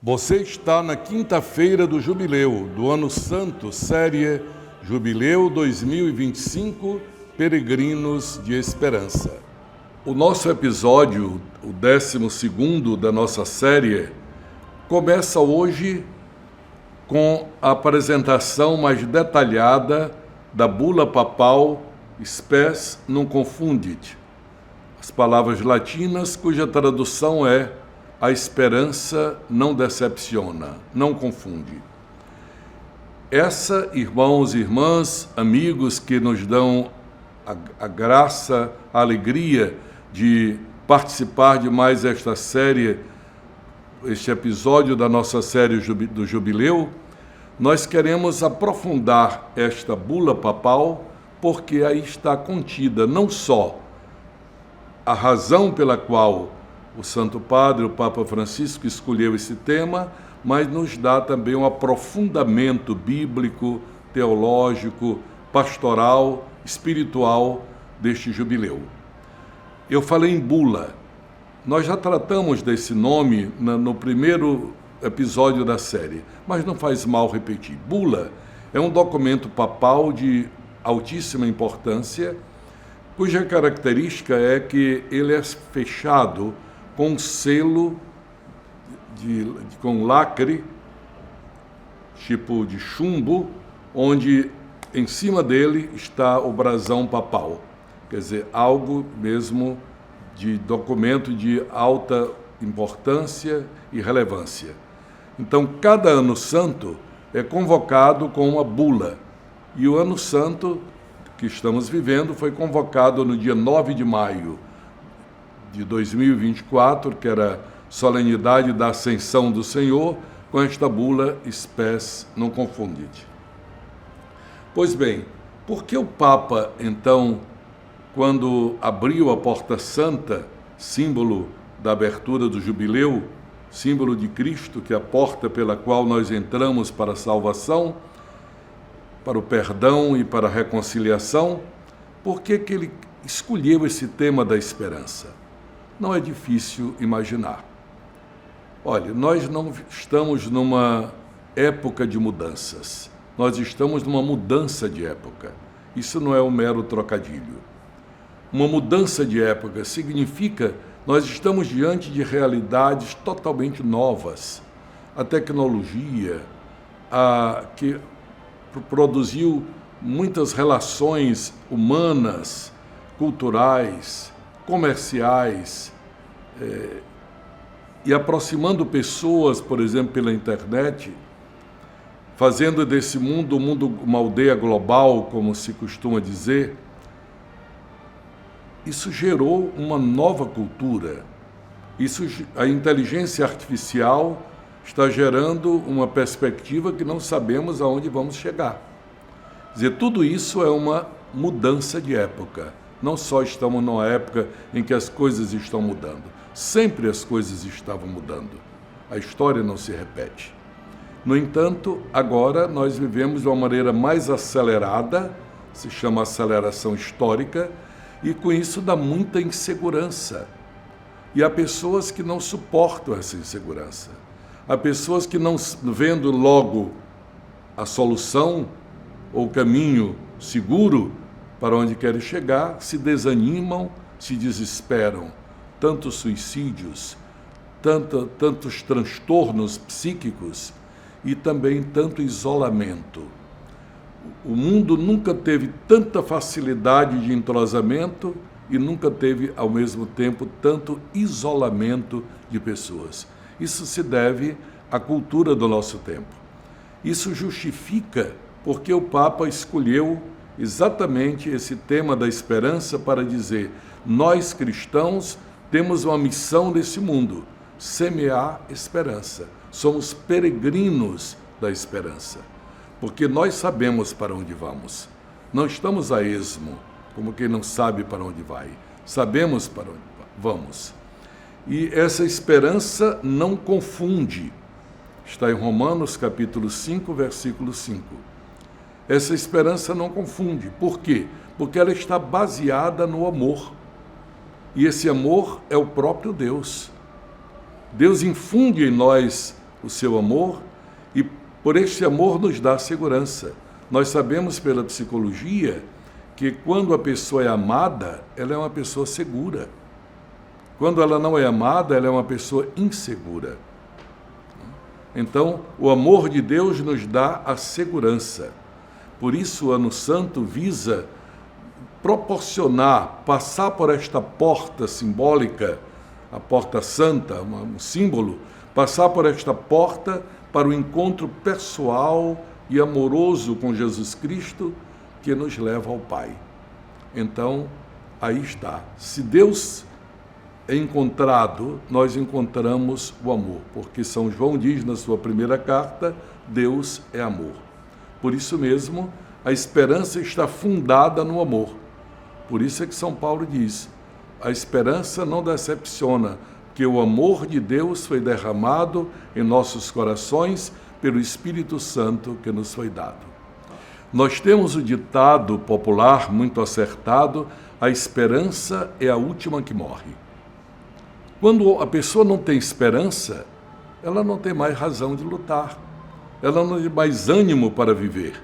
Você está na quinta-feira do Jubileu, do Ano Santo, série Jubileu 2025, Peregrinos de Esperança. O nosso episódio, o 12º da nossa série, começa hoje com a apresentação mais detalhada da bula papal Spes non confundit, as palavras latinas cuja tradução é a esperança não decepciona, não confunde. Essa, irmãos e irmãs, amigos que nos dão a graça, a alegria de participar de mais esta série, este episódio da nossa série do Jubileu, nós queremos aprofundar esta bula papal, porque aí está contida não só a razão pela qual o Santo Padre, o Papa Francisco, escolheu esse tema, mas nos dá também um aprofundamento bíblico, teológico, pastoral, espiritual deste jubileu. Eu falei em bula. Nós já tratamos desse nome no primeiro episódio da série, mas não faz mal repetir. Bula é um documento papal de altíssima importância, cuja característica é que ele é fechado com um selo com lacre, tipo de chumbo, onde em cima dele está o brasão papal. Quer dizer, algo mesmo de documento de alta importância e relevância. Então, cada ano santo é convocado com uma bula. E o ano santo que estamos vivendo foi convocado no dia 9 de maio de 2024, que era solenidade da Ascensão do Senhor, com esta bula Spes non confundit. Pois bem, por que o Papa, então, quando abriu a Porta Santa, símbolo da abertura do Jubileu, símbolo de Cristo, que é a porta pela qual nós entramos para a salvação, para o perdão e para a reconciliação, por que ele escolheu esse tema da esperança? Não é difícil imaginar. Olha, nós não estamos numa época de mudanças. Nós estamos numa mudança de época. Isso não é um mero trocadilho. Uma mudança de época significa nós estamos diante de realidades totalmente novas. A tecnologia, que produziu muitas relações humanas, culturais, comerciais, e aproximando pessoas, por exemplo, pela internet, fazendo desse mundo uma aldeia global, como se costuma dizer. Isso gerou uma nova cultura. A inteligência artificial está gerando uma perspectiva que não sabemos aonde vamos chegar. Quer dizer, tudo isso é uma mudança de época. Não só estamos numa época em que as coisas estão mudando. Sempre as coisas estavam mudando. A história não se repete. No entanto, agora nós vivemos de uma maneira mais acelerada, se chama aceleração histórica, e com isso dá muita insegurança. E há pessoas que não suportam essa insegurança. Há pessoas que, não vendo logo a solução ou o caminho seguro para onde querem chegar, se desanimam, se desesperam. Tantos suicídios, tantos transtornos psíquicos e também tanto isolamento. O mundo nunca teve tanta facilidade de entrosamento e nunca teve, ao mesmo tempo, tanto isolamento de pessoas. Isso se deve à cultura do nosso tempo. Isso justifica porque o Papa escolheu exatamente esse tema da esperança para dizer: nós cristãos temos uma missão nesse mundo, semear esperança. Somos peregrinos da esperança, porque nós sabemos para onde vamos. Não estamos a esmo, como quem não sabe para onde vai. Sabemos para onde vamos. E essa esperança não confunde. Está em Romanos capítulo 5, versículo 5. Essa esperança não confunde. Por quê? Porque ela está baseada no amor. E esse amor é o próprio Deus. Deus infunde em nós o seu amor e por este amor nos dá segurança. Nós sabemos pela psicologia que quando a pessoa é amada, ela é uma pessoa segura. Quando ela não é amada, ela é uma pessoa insegura. Então, o amor de Deus nos dá a segurança. Por isso, o Ano Santo visa proporcionar, passar por esta porta simbólica, a porta santa, um símbolo, passar por esta porta para o encontro pessoal e amoroso com Jesus Cristo que nos leva ao Pai. Então, aí está. Se Deus é encontrado, nós encontramos o amor, porque São João diz na sua primeira carta, Deus é amor. Por isso mesmo, a esperança está fundada no amor. Por isso é que São Paulo diz, a esperança não decepciona, que o amor de Deus foi derramado em nossos corações pelo Espírito Santo que nos foi dado. Nós temos o ditado popular muito acertado, a esperança é a última que morre. Quando a pessoa não tem esperança, ela não tem mais razão de lutar, ela não tem mais ânimo para viver.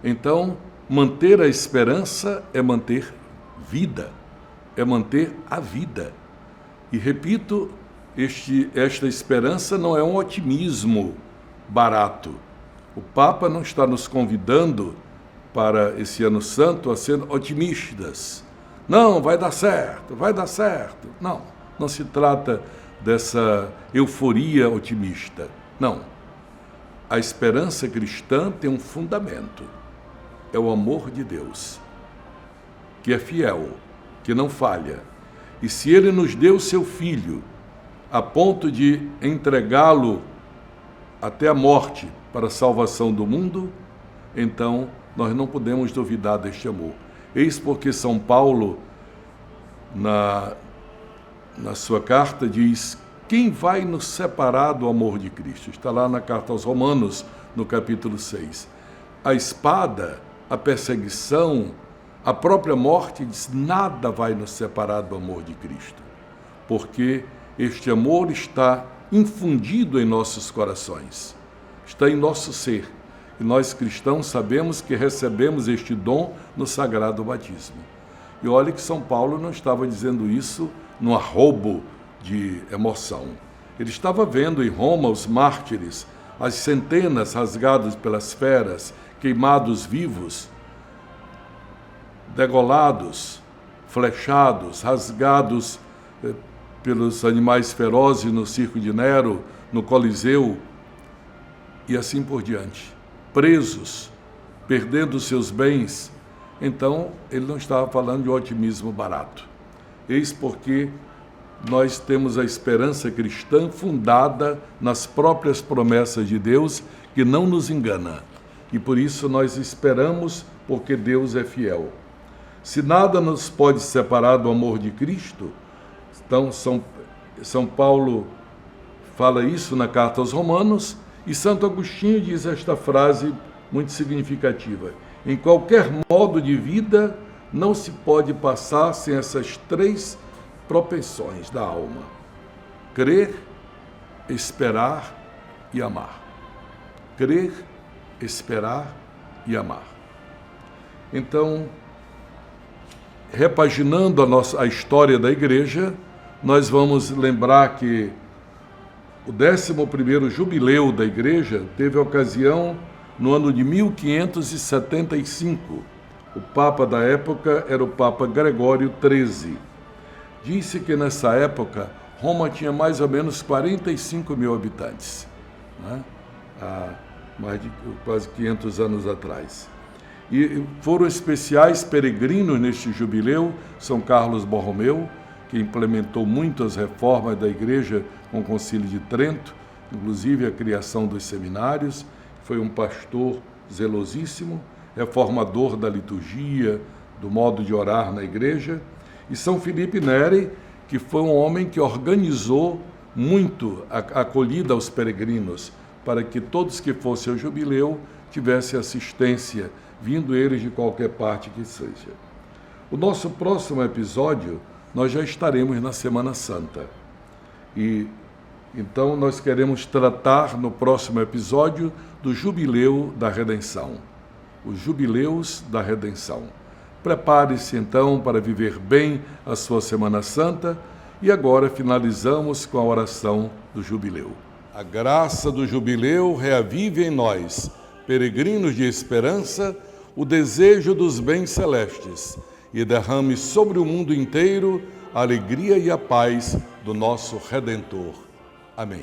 Então, manter a esperança é manter vida, é manter a vida. E repito, esta esperança não é um otimismo barato. O Papa não está nos convidando para esse Ano Santo a ser otimistas. Não, vai dar certo, vai dar certo. Não, não se trata dessa euforia otimista. Não. A esperança cristã tem um fundamento. É o amor de Deus, que é fiel, que não falha. E se Ele nos deu seu Filho, a ponto de entregá-lo até a morte para a salvação do mundo, então nós não podemos duvidar deste amor. Eis porque São Paulo, na sua carta, diz, quem vai nos separar do amor de Cristo? Está lá na carta aos Romanos, no capítulo 6. A espada, a perseguição, a própria morte, diz, nada vai nos separar do amor de Cristo, porque este amor está infundido em nossos corações, está em nosso ser. E nós cristãos sabemos que recebemos este dom no sagrado batismo. E olha que São Paulo não estava dizendo isso num arrobo de emoção. Ele estava vendo em Roma os mártires, as centenas rasgadas pelas feras, queimados vivos, degolados, flechados, rasgados pelos animais ferozes no circo de Nero, no Coliseu, e assim por diante. Presos, perdendo seus bens. Então, ele não estava falando de otimismo barato. Eis porque nós temos a esperança cristã fundada nas próprias promessas de Deus, que não nos engana. E por isso nós esperamos, porque Deus é fiel. Se nada nos pode separar do amor de Cristo, então São Paulo fala isso na carta aos Romanos, e Santo Agostinho diz esta frase muito significativa: em qualquer modo de vida não se pode passar sem essas três propensões da alma: crer, esperar e amar. Crer, esperar e amar. Então, repaginando a história da Igreja, nós vamos lembrar que o 11º jubileu da Igreja teve ocasião no ano de 1575. O Papa da época era o Papa Gregório XIII. Disse que nessa época Roma tinha mais ou menos 45 mil habitantes, né? Há mais de quase 500 anos atrás. E foram especiais peregrinos neste jubileu São Carlos Borromeu, que implementou muitas reformas da Igreja com o Concílio de Trento, inclusive a criação dos seminários. Foi um pastor zelosíssimo, reformador da liturgia, do modo de orar na Igreja. E São Filipe Neri, que foi um homem que organizou muito a acolhida aos peregrinos, para que todos que fossem ao jubileu tivessem assistência, vindo eles de qualquer parte que seja. O nosso próximo episódio, nós já estaremos na Semana Santa. E Então, nós queremos tratar no próximo episódio do Jubileu da Redenção. Os Jubileus da Redenção. Prepare-se, então, para viver bem a sua Semana Santa e agora finalizamos com a oração do Jubileu. A graça do Jubileu reavive em nós, peregrinos de esperança, o desejo dos bens celestes e derrame sobre o mundo inteiro a alegria e a paz do nosso Redentor. Amém.